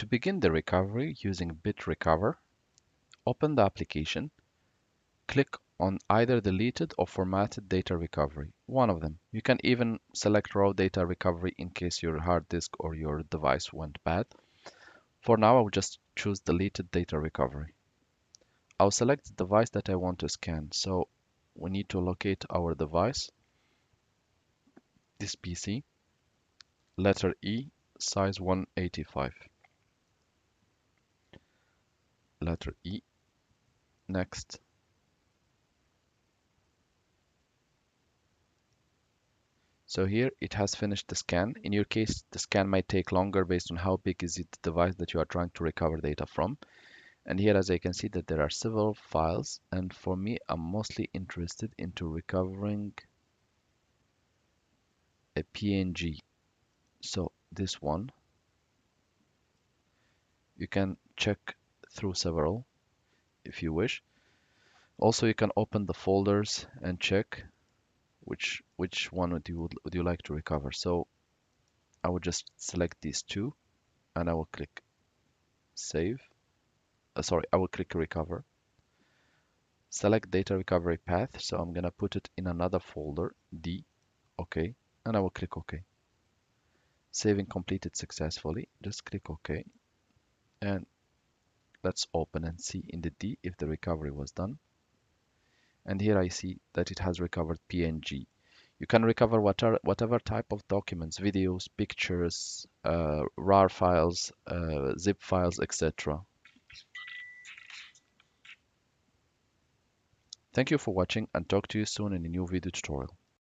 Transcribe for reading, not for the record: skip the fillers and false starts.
To begin the recovery using Bitrecover, open the application, click on either deleted or formatted data recovery, one of them. You can even select raw data recovery in case your hard disk or your device went bad. For now, I will just choose deleted data recovery. I'll select the device that I want to scan. So we need to locate our device, this PC, letter E, size 185. Letter E, next. So here it has finished the scan. In your case, the scan might take longer based on how big is it the device that you are trying to recover data from. And here, as I can see, that there are several files. And for me, I'm mostly interested into recovering a PNG. So this one, you can check through several if you wish. Also, you can open the folders and check which one would you like to recover. So I will just select these two and I will click save. Sorry, I will click recover. Select data recovery path. So I'm gonna put it in another folder, D, okay, and I will click OK. Saving completed successfully. Just click OK. And let's open and see in the D if the recovery was done. And here I see that it has recovered PNG. You can recover whatever type of documents, videos, pictures, RAR files, zip files, etc. Thank you for watching and talk to you soon in a new video tutorial.